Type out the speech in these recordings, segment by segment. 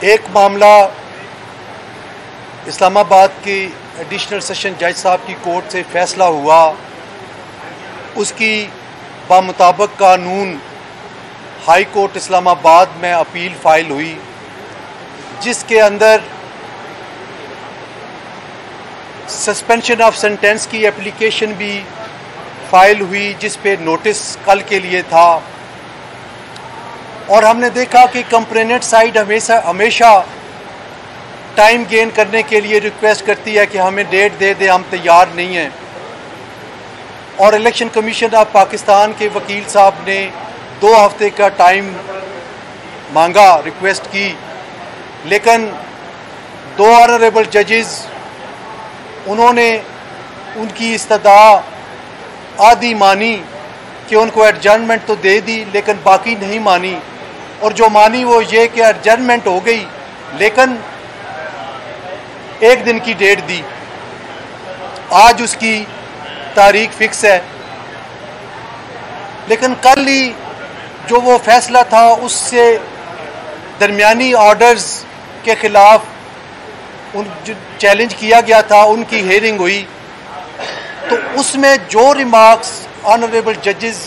एक मामला इस्लामाबाद की एडिशनल सेशन जज साहब की कोर्ट से फ़ैसला हुआ, उसकी बामुताबिक कानून हाई कोर्ट इस्लामाबाद में अपील फ़ाइल हुई, जिसके अंदर सस्पेंशन ऑफ सेंटेंस की एप्लीकेशन भी फ़ाइल हुई, जिस पे नोटिस कल के लिए था। और हमने देखा कि कंप्लेनेंट साइड हमेशा टाइम गेन करने के लिए रिक्वेस्ट करती है कि हमें डेट दे दे, हम तैयार नहीं हैं। और इलेक्शन कमीशन ऑफ पाकिस्तान के वकील साहब ने 2 हफ्ते का टाइम मांगा, रिक्वेस्ट की, लेकिन 2 ऑनरेबल जजेस उन्होंने उनकी इस्तदा आधी मानी कि उनको एडजर्नमेंट तो दे दी, लेकिन बाकी नहीं मानी। और जो मानी वो ये कि एडजर्नमेंट हो गई, लेकिन 1 दिन की डेट दी। आज उसकी तारीख फिक्स है, लेकिन कल ही जो वो फैसला था उससे दरमियानी ऑर्डर्स के ख़िलाफ़ उन जो चैलेंज किया गया था, उनकी हेयरिंग हुई। तो उसमें जो रिमार्क्स ऑनरेबल जजेस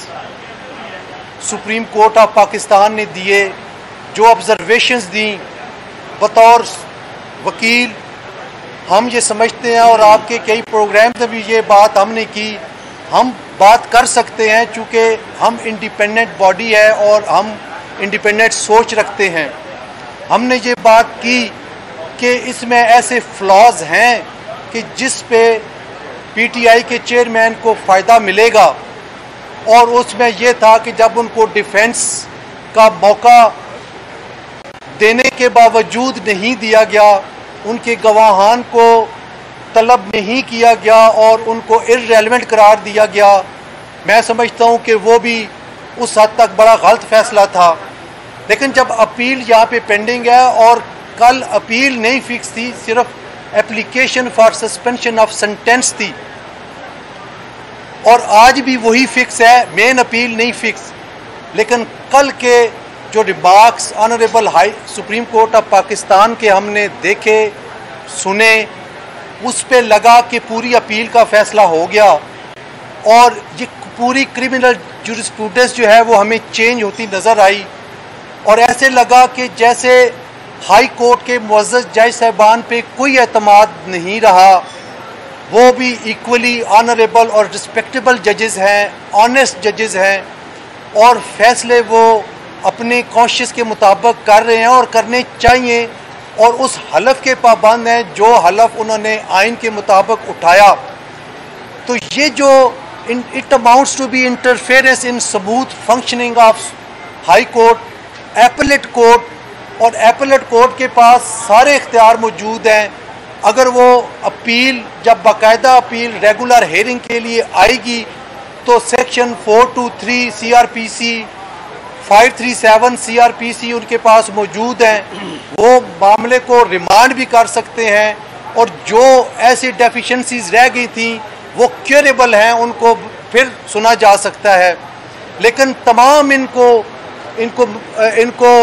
सुप्रीम कोर्ट ऑफ पाकिस्तान ने दिए, जो ऑब्जर्वेशंस दी, बतौर वकील हम ये समझते हैं, और आपके कई प्रोग्राम में भी ये बात हमने की, हम बात कर सकते हैं चूँकि हम इंडिपेंडेंट बॉडी है और हम इंडिपेंडेंट सोच रखते हैं। हमने ये बात की कि इसमें ऐसे फ्लॉज हैं कि जिस पे पीटीआई के चेयरमैन को फ़ायदा मिलेगा, और उसमें यह था कि जब उनको डिफेंस का मौका देने के बावजूद नहीं दिया गया, उनके गवाहान को तलब नहीं किया गया और उनको इर्रेलेवेंट करार दिया गया। मैं समझता हूं कि वो भी उस हद तक बड़ा गलत फैसला था। लेकिन जब अपील यहाँ पे पेंडिंग है, और कल अपील नहीं फिक्स थी, सिर्फ application for suspension of sentence थी, और आज भी वही फिक्स है, मेन अपील नहीं फिक्स। लेकिन कल के जो remarks honourable high supreme court of Pakistan के हमने देखे सुने, उस पे लगा कि पूरी अपील का फैसला हो गया, और ये पूरी क्रिमिनल जूरिस्प्रूडेंस जो है वो हमें चेंज होती नज़र आई। और ऐसे लगा कि जैसे हाई कोर्ट के मुअज़्ज़ज़ जज साहबान पे कोई एतमाद नहीं रहा, वो भी इक्वली ऑनरेबल और रिस्पेक्टेबल जजेस हैं, ऑनेस्ट जजेस हैं, और फैसले वो अपने कॉन्शियस के मुताबिक कर रहे हैं और करने चाहिए, और उस हलफ के पाबंद हैं जो हलफ उन्होंने आइन के मुताबिक उठाया। तो ये जो it amounts to be interference in smooth functioning of high court, appellate court, और एपलेट कोर्ट के पास सारे इख्तियार मौजूद हैं। अगर वो अपील, जब बाकायदा अपील रेगुलर हेयरिंग के लिए आएगी, तो सेक्शन 423 CRPC, 537 CRPC उनके पास मौजूद हैं। वो मामले को रिमांड भी कर सकते हैं, और जो ऐसी डेफिशिएंसीज रह गई थी वो क्योरेबल हैं, उनको फिर सुना जा सकता है। लेकिन तमाम इनको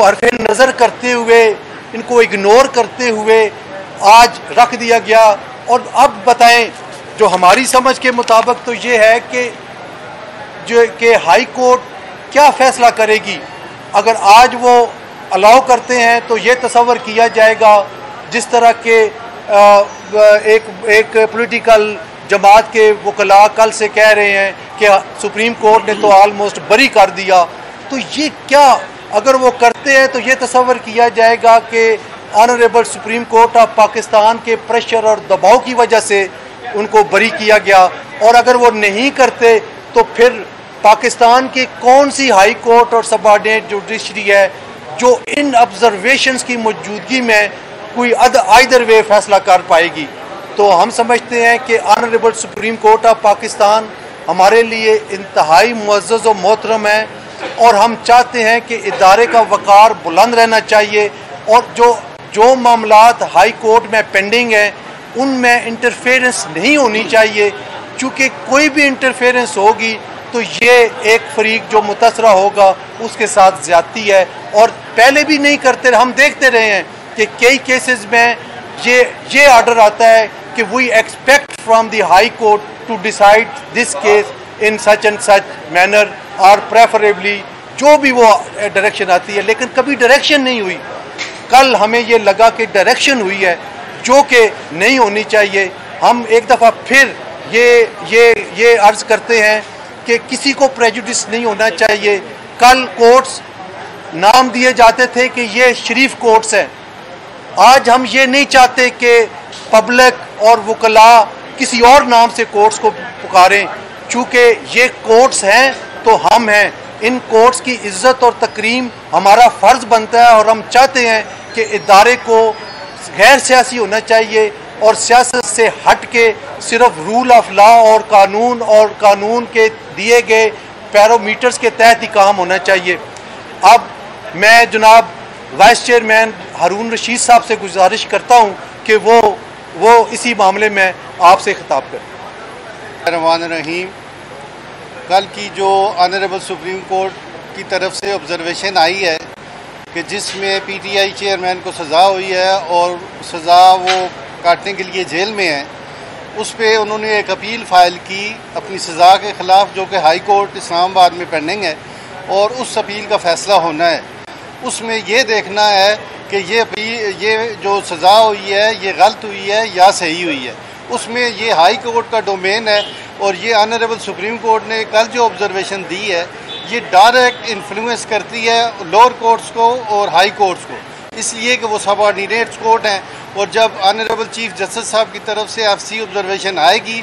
हरफे नज़र करते हुए, इनको इग्नोर करते हुए आज रख दिया गया। और अब बताएं, जो हमारी समझ के मुताबिक तो ये है कि हाई कोर्ट क्या फ़ैसला करेगी। अगर आज वो अलाउ करते हैं तो ये तसव्वुर किया जाएगा जिस तरह के एक पॉलिटिकल जमात के वकला कल से कह रहे हैं कि सुप्रीम कोर्ट ने तो आलमोस्ट बरी कर दिया। तो ये क्या, अगर वो करते हैं तो ये तसव्वुर किया जाएगा कि honourable supreme court of Pakistan के प्रेशर और दबाव की वजह से उनको बरी किया गया। और अगर वो नहीं करते तो फिर पाकिस्तान की कौन सी हाई कोर्ट और सबऑर्डिनेट जुडिशरी है जो इन ऑब्जर्वेशंस की मौजूदगी में कोई आइदर वे फैसला कर पाएगी। तो हम समझते हैं कि honourable supreme court of Pakistan हमारे लिए इंतहाई मुअज़्ज़ज़ और मोहतरम है, और हम चाहते हैं कि इदारे का वक़ार बुलंद रहना चाहिए, और जो मामलात हाई कोर्ट में पेंडिंग हैं उनमें इंटरफेरेंस नहीं होनी चाहिए, चूँकि कोई भी इंटरफेरेंस होगी तो ये एक फरीक जो मुतासरा होगा उसके साथ ज़्यादती है। और पहले भी नहीं करते, हम देखते रहे हैं कि कई केसेस में ये ऑर्डर आता है कि we expect from the high court to decide this case in such and such manner और प्रेफरेबली जो भी वो डायरेक्शन आती है, लेकिन कभी डायरेक्शन नहीं हुई। कल हमें ये लगा कि डायरेक्शन हुई है जो कि नहीं होनी चाहिए। हम एक दफ़ा फिर ये अर्ज करते हैं कि किसी को प्रेजुडिस नहीं होना चाहिए। कल कोर्ट्स नाम दिए जाते थे कि ये शरीफ कोर्ट्स हैं, आज हम ये नहीं चाहते कि पब्लिक और वकला किसी और नाम से कोर्ट्स को पुकारें। चूँकि ये कोर्ट्स हैं तो हम हैं, इन कोर्ट्स की इज्जत और तकरीम हमारा फ़र्ज़ बनता है और हम चाहते हैं कि इदारे को गैर सियासी होना चाहिए और सियासत से हट के सिर्फ रूल ऑफ लॉ और कानून के दिए गए पैरामीटर्स के तहत ही काम होना चाहिए। अब मैं जनाब वाइस चेयरमैन हारून रशीद साहब से गुजारिश करता हूं कि वो इसी मामले में आपसे खिताब करें। रहमान रहीम, कल की जो ऑनरेबल सुप्रीम कोर्ट की तरफ से ऑब्जर्वेशन आई है कि जिसमें पीटीआई चेयरमैन को सज़ा हुई है और सज़ा वो काटने के लिए जेल में है, उस पर उन्होंने एक अपील फ़ाइल की अपनी सज़ा के ख़िलाफ़, जो कि हाई कोर्ट इस्लामाबाद में पेंडिंग है और उस अपील का फ़ैसला होना है। उसमें ये देखना है कि ये जो सज़ा हुई है ये गलत हुई है या सही हुई है। उसमें ये हाई कोर्ट का डोमेन है और ये ऑनरेबल सुप्रीम कोर्ट ने कल जो ऑब्जर्वेशन दी है ये डायरेक्ट इन्फ्लुएंस करती है लोअर कोर्ट्स को और हाई कोर्ट्स को, इसलिए कि वो सबऑर्डिनेट्स कोर्ट हैं। और जब ऑनरेबल चीफ जस्टिस साहब की तरफ से एफसी ऑब्जर्वेशन आएगी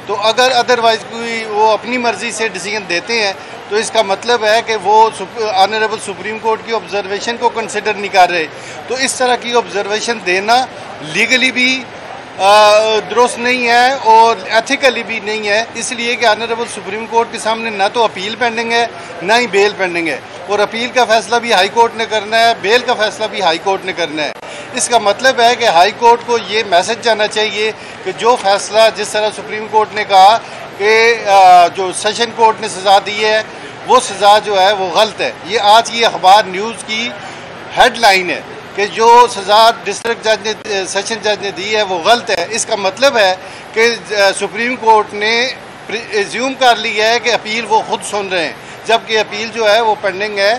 तो अगर अदरवाइज़ कोई वो अपनी मर्ज़ी से डिसीजन देते हैं तो इसका मतलब है कि वो ऑनरेबल सुप्रीम कोर्ट की ऑब्जर्वेशन को कंसिडर नहीं कर रहे। तो इस तरह की ऑब्जर्वेशन देना लीगली भी दुरुस्त नहीं है और एथिकली भी नहीं है, इसलिए कि ऑनरेबल सुप्रीम कोर्ट के सामने ना तो अपील पेंडिंग है ना ही बेल पेंडिंग है, और अपील का फैसला भी हाई कोर्ट ने करना है, बेल का फैसला भी हाई कोर्ट ने करना है। इसका मतलब है कि हाई कोर्ट को ये मैसेज जाना चाहिए कि जो फैसला जिस तरह सुप्रीम कोर्ट ने कहा कि जो सेशन कोर्ट ने सज़ा दी है वो सज़ा जो है वो गलत है। ये आज की अखबार न्यूज़ की हेडलाइन है कि जो सज़ा डिस्ट्रिक्ट जज ने सेशन जज ने दी है वो गलत है। इसका मतलब है कि सुप्रीम कोर्ट ने एज्यूम कर लिया है कि अपील वो खुद सुन रहे हैं, जबकि अपील जो है वो पेंडिंग है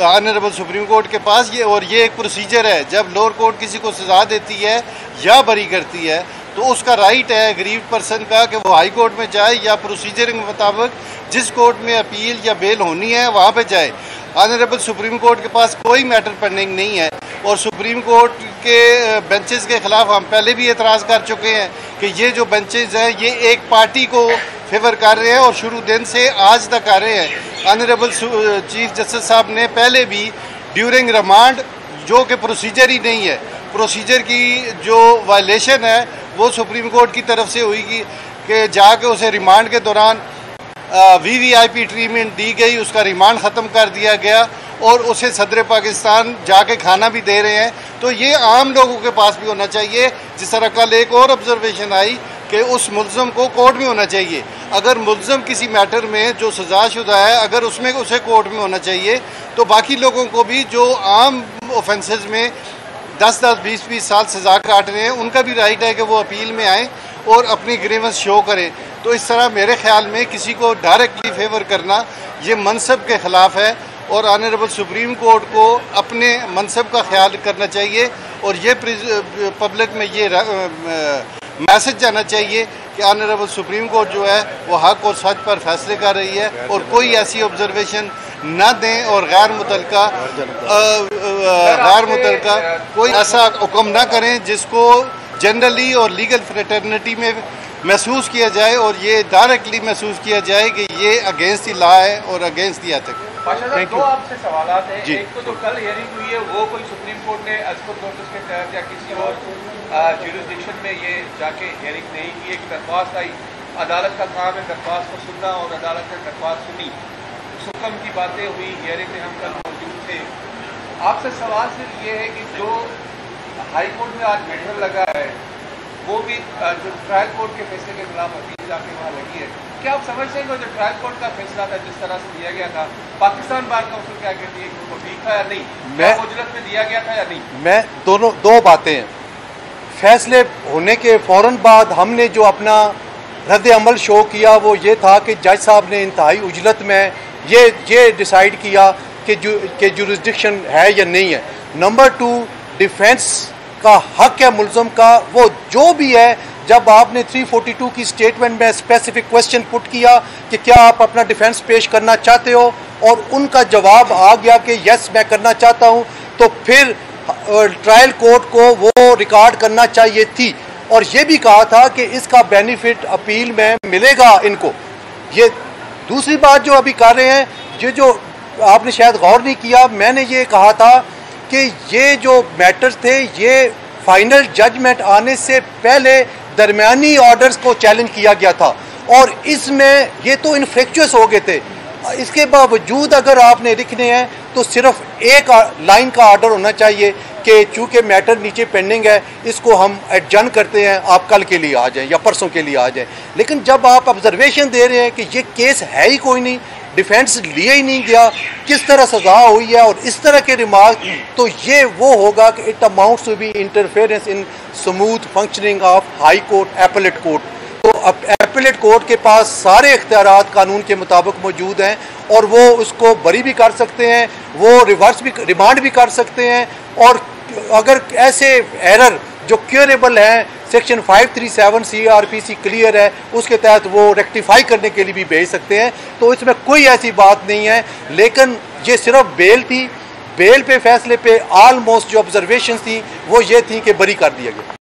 ऑनरेबल सुप्रीम कोर्ट के पास। और ये एक प्रोसीजर है, जब लोअर कोर्ट किसी को सज़ा देती है या बरी करती है तो उसका राइट है ग्रीव्ड पर्सन का कि वो हाई कोर्ट में जाए या प्रोसीजर के मुताबिक जिस कोर्ट में अपील या बेल होनी है वहाँ पे जाए। ऑनरेबल सुप्रीम कोर्ट के पास कोई मैटर पेंडिंग नहीं है और सुप्रीम कोर्ट के बेंचेस के ख़िलाफ़ हम पहले भी एतराज़ कर चुके हैं कि ये जो बेंचेस हैं ये एक पार्टी को फेवर कर रहे हैं और शुरू दिन से आज तक आ रहे हैं। ऑनरेबल चीफ जस्टिस साहब ने पहले भी ड्यूरिंग रिमांड, जो कि प्रोसीजर ही नहीं है, प्रोसीजर की जो वायलेशन है वो सुप्रीम कोर्ट की तरफ से हुई कि जाके उसे रिमांड के दौरान वीवीआईपी ट्रीटमेंट दी गई, उसका रिमांड ख़त्म कर दिया गया और उसे सदर पाकिस्तान जाके खाना भी दे रहे हैं। तो ये आम लोगों के पास भी होना चाहिए। जिस तरह कल एक और ऑब्जर्वेशन आई कि उस मुल्ज़म को कोर्ट में होना चाहिए। अगर मुल्ज़म किसी मैटर में जो सज़ाशुदा है अगर उसमें उसे कोर्ट में होना चाहिए तो बाकी लोगों को भी जो आम ऑफेंसेस में 10-10, 20-20 साल सज़ा काट रहे हैं उनका भी राइट है कि वो अपील में आएँ और अपनी ग्रीवेंस शो करें। तो इस तरह मेरे ख्याल में किसी को डायरेक्टली फेवर करना ये मनसब के ख़िलाफ़ है और ऑनरेबल सुप्रीम कोर्ट को अपने मनसब का ख्याल करना चाहिए और ये पब्लिक में ये मैसेज जाना चाहिए कि ऑनरेबल सुप्रीम कोर्ट जो है वो हक और सच पर फैसले कर रही है और कोई ऐसी ऑब्जर्वेशन ना दें और गैर मुतलका कोई ऐसा हुक्म ना करें जिसको जनरली और लीगल फ्रेटर्निटी में महसूस किया जाए और ये डायरेक्टली महसूस किया जाए कि ये अगेंस्ट द लॉ है और अगेंस्ट द एथिक्स। दो आपसे सवालात हैं। एक तो जो कल हियरिंग हुई है वो कोई सुप्रीम कोर्ट ने अजपर नोटिस के तहत या किसी और ज्यूरिसडिक्शन में ये जाके हियरिंग नहीं की, एक दरख्वास्त आई, अदालत का काम है दरख्वास्त को सुनना और अदालत ने दरख्वास्त सुनी, हुक्म की बातें हुई, हियरिंग में हम कल मौजूद थे। आपसे सवाल सिर्फ ये है कि जो हाई कोर्ट में आज मैटर लगा है वो भी जो ट्रायल कोर्ट के फैसले के खिलाफ अपील जाके वहाँ लगी है, क्या आप समझते हैं कि जो ट्रायल कोर्ट का फैसला था जिस तरह से दिया गया था, पाकिस्तान बार काउंसिल क्या कहती है कि वो ठीक था या नहीं, क्या उजरत में दिया गया था या नहीं? मैं दो बातें हैं। फैसले होने के फ़ौरन बाद हमने जो अपना रद्द अमल शो किया वो ये था कि जज साहब ने इंतहाई उजलत में ये डिसाइड किया कि जुरिस्डिक्शन है या नहीं है। नंबर 2, डिफेंस का हक है मुल्ज़म का, वो जो भी है। जब आपने 342 की स्टेटमेंट में स्पेसिफिक क्वेश्चन पुट किया कि क्या आप अपना डिफेंस पेश करना चाहते हो और उनका जवाब आ गया कि यस मैं करना चाहता हूं, तो फिर ट्रायल कोर्ट को वो रिकॉर्ड करना चाहिए थी और ये भी कहा था कि इसका बेनिफिट अपील में मिलेगा इनको। ये दूसरी बात जो अभी कर रहे हैं, ये जो आपने शायद गौर नहीं किया, मैंने ये कहा था कि ये जो मैटर्स थे ये फाइनल जजमेंट आने से पहले दरमियानी ऑर्डर्स को चैलेंज किया गया था और इसमें ये तो इनफेक्चुअस हो गए थे। इसके बावजूद अगर आपने लिखने हैं तो सिर्फ एक लाइन का ऑर्डर होना चाहिए कि चूंकि मैटर नीचे पेंडिंग है इसको हम एडजर्न करते हैं, आप कल के लिए आ जाएं या परसों के लिए आ जाएं। लेकिन जब आप ऑब्जर्वेशन दे रहे हैं कि ये केस है ही कोई नहीं, डिफेंस लिए ही नहीं गया, किस तरह सजा हुई है और इस तरह के रिमार्क, तो ये वो होगा कि it amounts to be interference in smooth functioning of high court appellate court. तो अब एपेलेट कोर्ट के पास सारे इख्तियारात कानून के मुताबिक मौजूद हैं और वो उसको बरी भी कर सकते हैं, वो रिवर्स भी रिमांड भी कर सकते हैं और अगर ऐसे एरर जो क्योरेबल हैं सेक्शन 537 CRPC क्लियर है उसके तहत वो रेक्टिफाई करने के लिए भी भेज सकते हैं। तो इसमें कोई ऐसी बात नहीं है। लेकिन ये सिर्फ बेल थी, बेल पे फैसले पे ऑलमोस्ट जो ऑब्जर्वेशन थी वो ये थी कि बरी कर दिया गया।